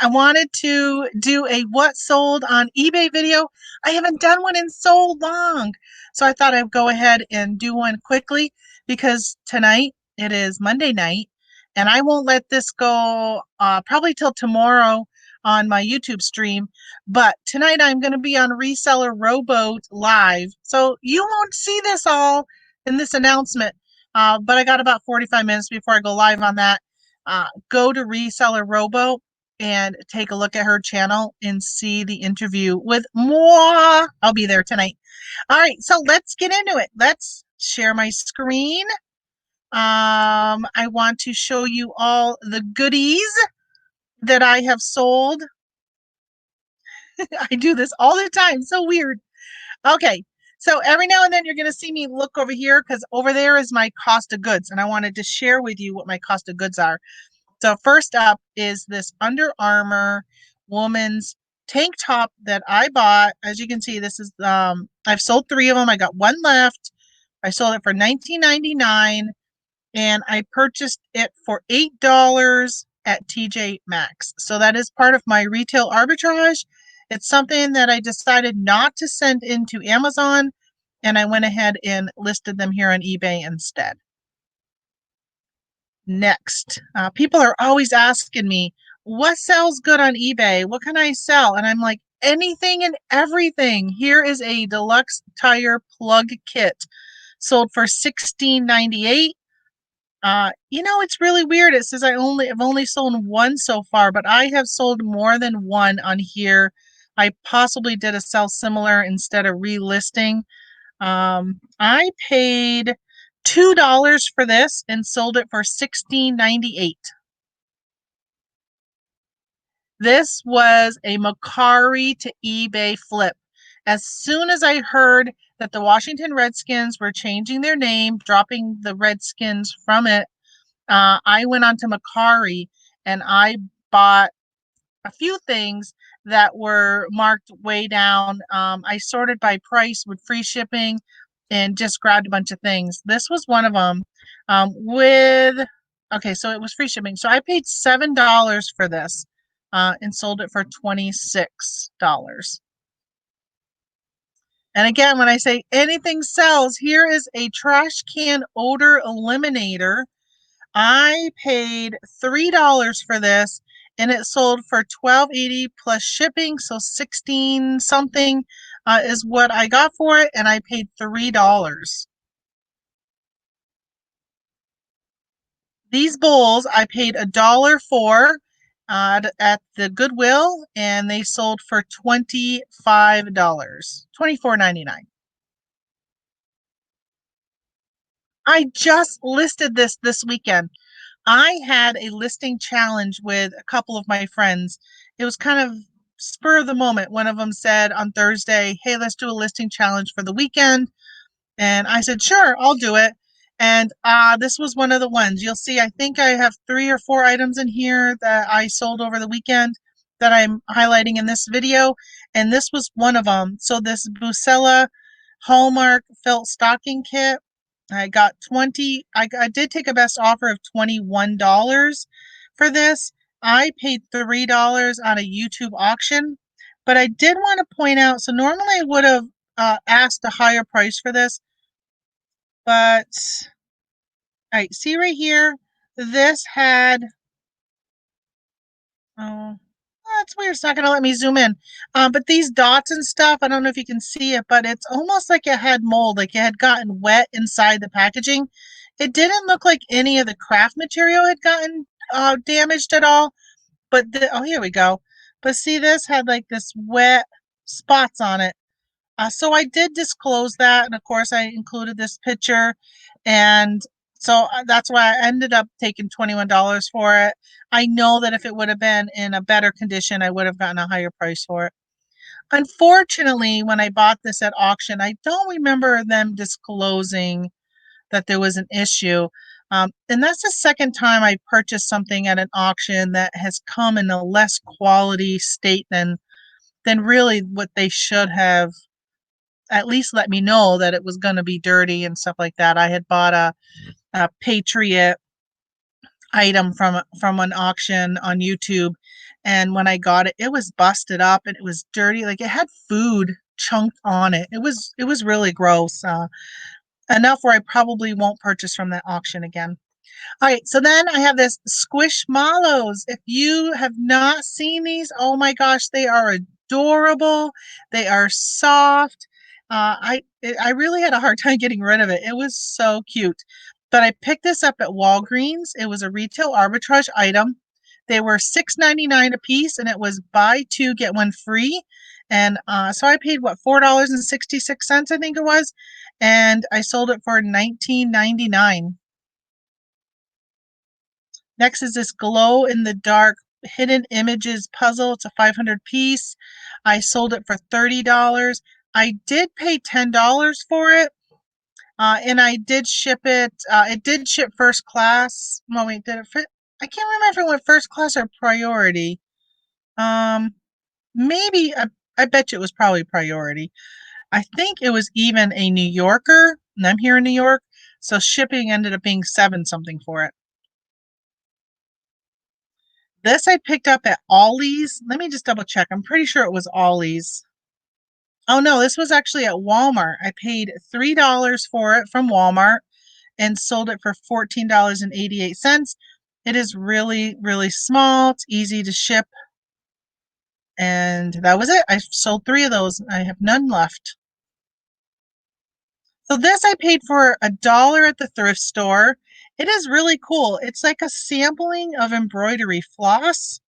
I wanted to do a what sold on eBay video. I haven't done one in so long. So I thought I'd go ahead and do one quickly because tonight it is Monday night and I won't let this go probably till tomorrow on my YouTube stream. But tonight I'm going to be on Reseller Rowboat Live. So you won't see this all in this announcement. But I got about 45 minutes before I go live on that. Go to Reseller Rowboat and take a look at her channel and see the interview with moi. I'll be there tonight. All right, so let's get into it. Let's share my screen. I want to show you all the goodies that I have sold. I do this all the time. So weird. Okay, so every now and then you're going to see me look over here because over there is my cost of goods, and I wanted to share with you what my cost of goods are. So first up is this Under Armour woman's tank top that I bought. As you can see, this is I've sold 3 of them. I got one left. I sold it for $19.99 and I purchased it for $8 at TJ Maxx. So that is part of my retail arbitrage. It's something that I decided not to send into Amazon, and I went ahead and listed them here on eBay instead. Next, people are always asking me, what sells good on eBay? What can I sell? And I'm like, anything and everything. Here is a deluxe tire plug kit sold for $16.98. You know, it's really weird. It says I've only sold one so far, but I have sold more than one on here. I possibly did a sell similar instead of relisting. I paid $2 for this and sold it for $16.98. This was a Makari to eBay flip. As soon as I heard that the Washington Redskins were changing their name, dropping the Redskins from it, I went on to Makari and I bought a few things that were marked way down. I sorted by price with free shipping and just grabbed a bunch of things. This was one of them okay, so it was free shipping. So I paid $7 for this and sold it for $26. And again, when I say anything sells, here is a trash can odor eliminator. I paid $3 for this and it sold for $12.80 plus shipping, so 16 something is what I got for it, and I paid $3. These bowls I paid $1 for at the Goodwill, and they sold for $25, $24.99. I just listed this weekend. I had a listing challenge with a couple of my friends. It was kind of spur of the moment. One of them said on Thursday, hey, let's do a listing challenge for the weekend. And I said, sure, I'll do it. And this was one of the ones. You'll see, I think I have 3 or 4 items in here that I sold over the weekend that I'm highlighting in this video. And this was one of them. So this Bucella Hallmark felt stocking kit. I got 20. I did take a best offer of $21 for this. I paid $3 on a YouTube auction, but I did want to point out, so normally I would have asked a higher price for this, but all right, see right here, this had, oh, that's weird. It's not going to let me zoom in. But these dots and stuff, I don't know if you can see it, but it's almost like it had mold, like it had gotten wet inside the packaging. It didn't look like any of the craft material had gotten damaged at all. But oh, here we go. But see, this had like this wet spots on it. So I did disclose that, and of course I included this picture, and so that's why I ended up taking $21 for it. I know that if it would have been in a better condition, I would have gotten a higher price for it. Unfortunately, when I bought this at auction, I don't remember them disclosing that there was an issue. And that's the second time I purchased something at an auction that has come in a less quality state than really what they should have at least let me know that it was going to be dirty and stuff like that. I had bought a Patriot item from an auction on YouTube, And when I got it, it was busted up and it was dirty. Like it had food chunked on it. It was really gross. Enough where I probably won't purchase from that auction again. All right, so then I have this Squish Mallows. If you have not seen these, oh my gosh, they are adorable. They are soft. I really had a hard time getting rid of it. It was so cute. But I picked this up at Walgreens. It was a retail arbitrage item. They were $6.99 a piece, and it was buy two get one free. And so I paid what, $4.66, I think it was, and I sold it for $19.99. Next is this glow in the dark hidden images puzzle. It's a 500 piece. I sold it for $30. I did pay $10 for it. And I did ship it. It did ship first class. Well, wait, did it fit? I can't remember if it went first class or priority. Um, maybe I bet you it was probably priority. I think it was even a New Yorker, and I'm here in New York, so shipping ended up being seven something for it. This I picked up at Ollie's. Let me just double check. I'm pretty sure it was Ollie's. Oh no, this was actually at Walmart. I paid $3 for it from Walmart and sold it for $14.88. It is really, really small. It's easy to ship. And that was it. I sold three of those. I have none left. So this I paid for $1 at the thrift store. It is really cool. It's like a sampling of embroidery floss.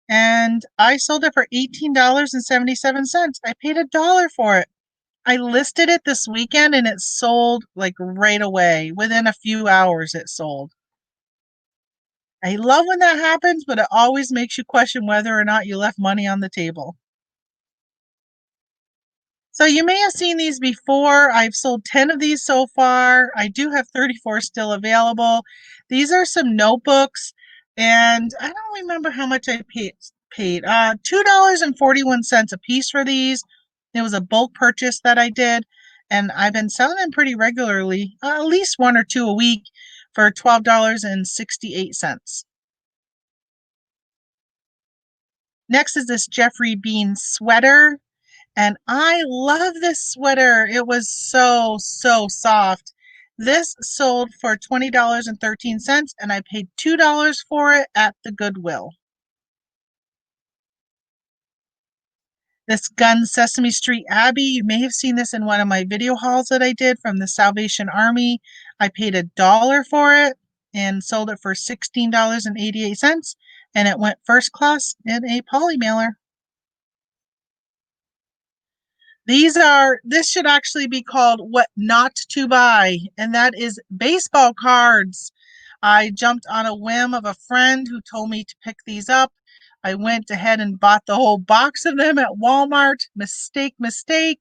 And I sold it for $18.77. I paid $1 for it. I listed it this weekend and it sold like right away. Within a few hours, it sold. I love when that happens, but it always makes you question whether or not you left money on the table. So you may have seen these before. I've sold 10 of these so far. I do have 34 still available. These are some notebooks, and I don't remember how much I paid. $2.41 a piece for these. It was a bulk purchase that I did, and I've been selling them pretty regularly, at least one or two a week for $12.68. Next is this Jeffrey Bean sweater. And I love this sweater. It was so, so soft. This sold for $20.13, and I paid $2 for it at the Goodwill. This Gun Sesame Street Abbey, you may have seen this in one of my video hauls that I did from the Salvation Army. I paid $1 for it and sold it for $16.88, and it went first class in a poly mailer. This should actually be called What Not to Buy, and that is baseball cards. I jumped on a whim of a friend who told me to pick these up. I went ahead and bought the whole box of them at Walmart. Mistake, mistake.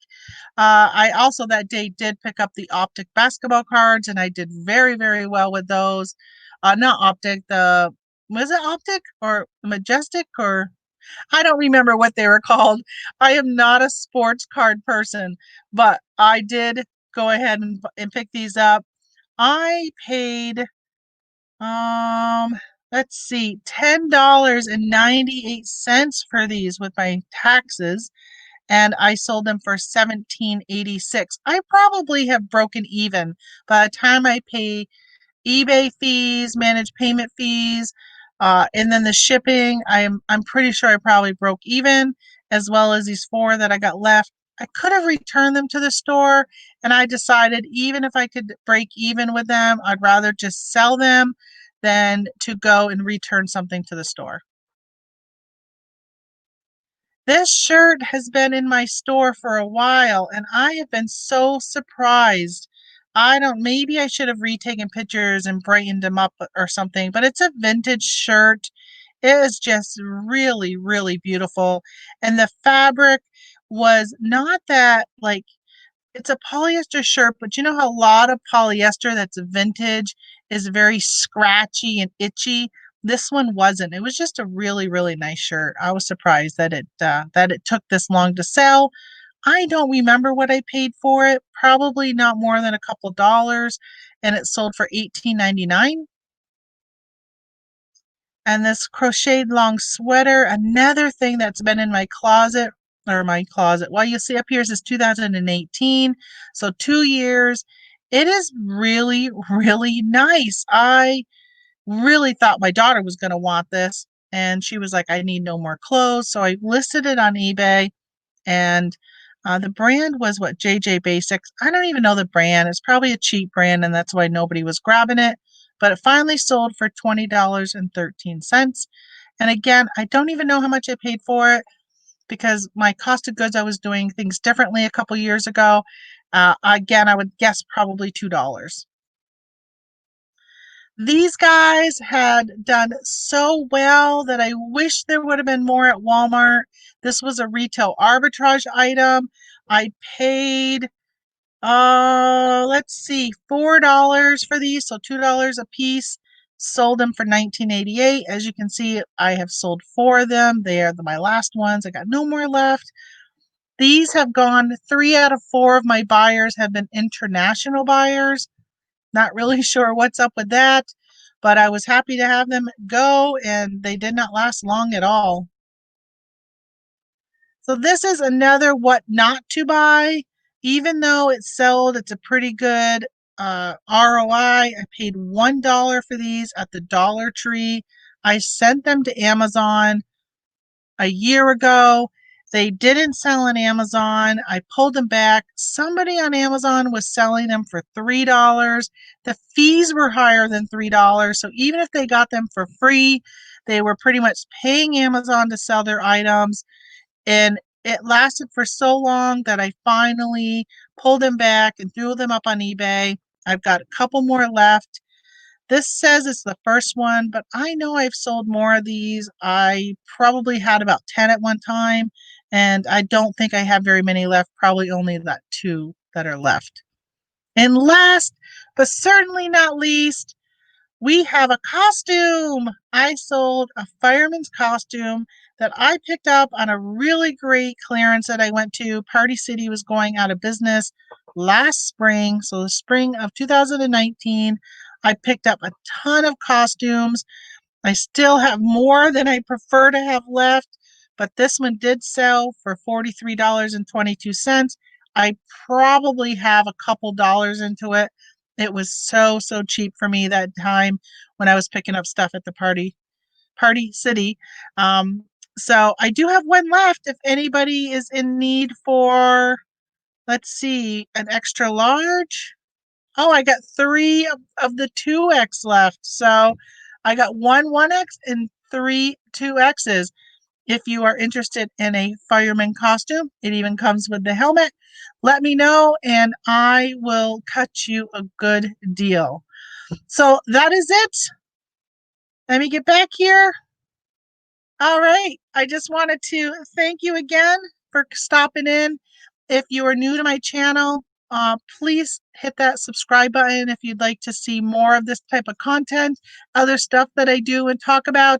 I also that day did pick up the Optic basketball cards, and I did very, very well with those. Not Optic, was it Optic or Majestic or I don't remember what they were called. I am not a sports card person, but I did go ahead and pick these up. I paid let's see, $10.98 for these with my taxes, and I sold them for $17.86. I probably have broken even by the time I pay eBay fees, managed payment fees, and then the shipping. I'm pretty sure I probably broke even, as well as these four that I got left. I could have returned them to the store, and I decided even if I could break even with them, I'd rather just sell them than to go and return something to the store. This shirt has been in my store for a while, and I have been so surprised. I don't, maybe I should have retaken pictures and brightened them up or something, but it's a vintage shirt. It is just really, really beautiful. And the fabric was not that like it's a polyester shirt, but you know how a lot of polyester that's vintage is very scratchy and itchy? This one wasn't. It was just a really, really nice shirt. I was surprised that it took this long to sell. I don't remember what I paid for it. Probably not more than a couple dollars, and it sold for $18.99. And this crocheted long sweater, another thing that's been in my closet, or my closet. Well, you see up here it says 2018, so 2 years. It is really, really nice. I really thought my daughter was going to want this, and she was like, I need no more clothes. So I listed it on eBay, and the brand was what, JJ Basics. I don't even know the brand. It's probably a cheap brand, and that's why nobody was grabbing it. But it finally sold for $20.13. And again, I don't even know how much I paid for it because my cost of goods, I was doing things differently a couple years ago. Again, I would guess probably $2. These guys had done so well that I wish there would have been more at Walmart. This was a retail arbitrage item. I paid, let's see, $4 for these, so $2 a piece. Sold them for $19.88. As you can see, I have sold 4 of them. They are my last ones. I got no more left. These have gone, 3 out of 4 of my buyers have been international buyers. Not really sure what's up with that, but I was happy to have them go, and they did not last long at all. So this is another what not to buy. Even though it's sold, it's a pretty good ROI. I paid $1 for these at the Dollar Tree. I sent them to Amazon a year ago. They didn't sell on Amazon. I pulled them back. Somebody on Amazon was selling them for $3. The fees were higher than $3. So even if they got them for free, they were pretty much paying Amazon to sell their items. And it lasted for so long that I finally pulled them back and threw them up on eBay. I've got a couple more left. This says it's the first one, but I know I've sold more of these. I probably had about 10 at one time, and I don't think I have very many left, probably only that 2 that are left. And last, but certainly not least, we have a costume. I sold a fireman's costume that I picked up on a really great clearance that I went to. Party City was going out of business last spring, so the spring of 2019. I picked up a ton of costumes. I still have more than I prefer to have left, but this one did sell for $43.22. I probably have a couple dollars into it. It was so, so cheap for me that time when I was picking up stuff at the Party City. Um, so I do have one left if anybody is in need for, let's see, an extra large. Oh, I got 3 of the 2X left. So I got 1X and 3 2Xs. If you are interested in a fireman costume, it even comes with the helmet. Let me know and I will cut you a good deal. So that is it. Let me get back here. All right. I just wanted to thank you again for stopping in. If you are new to my channel, please hit that subscribe button if you'd like to see more of this type of content, other stuff that I do and talk about,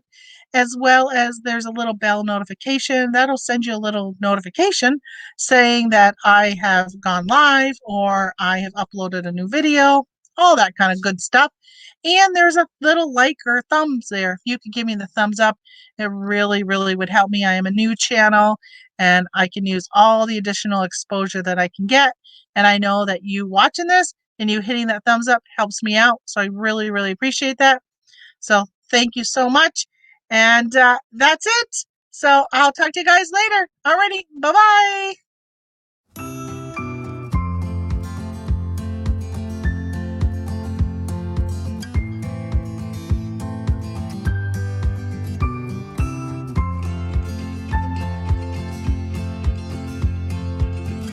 as well as there's a little bell notification that'll send you a little notification saying that I have gone live or I have uploaded a new video, all that kind of good stuff. And there's a little like or thumbs there. If you could give me the thumbs up, it really, really would help me. I am a new channel and I can use all the additional exposure that I can get. And I know that you watching this and you hitting that thumbs up helps me out. So I really, really appreciate that. So thank you so much. And that's it. So I'll talk to you guys later. Alrighty. Bye-bye.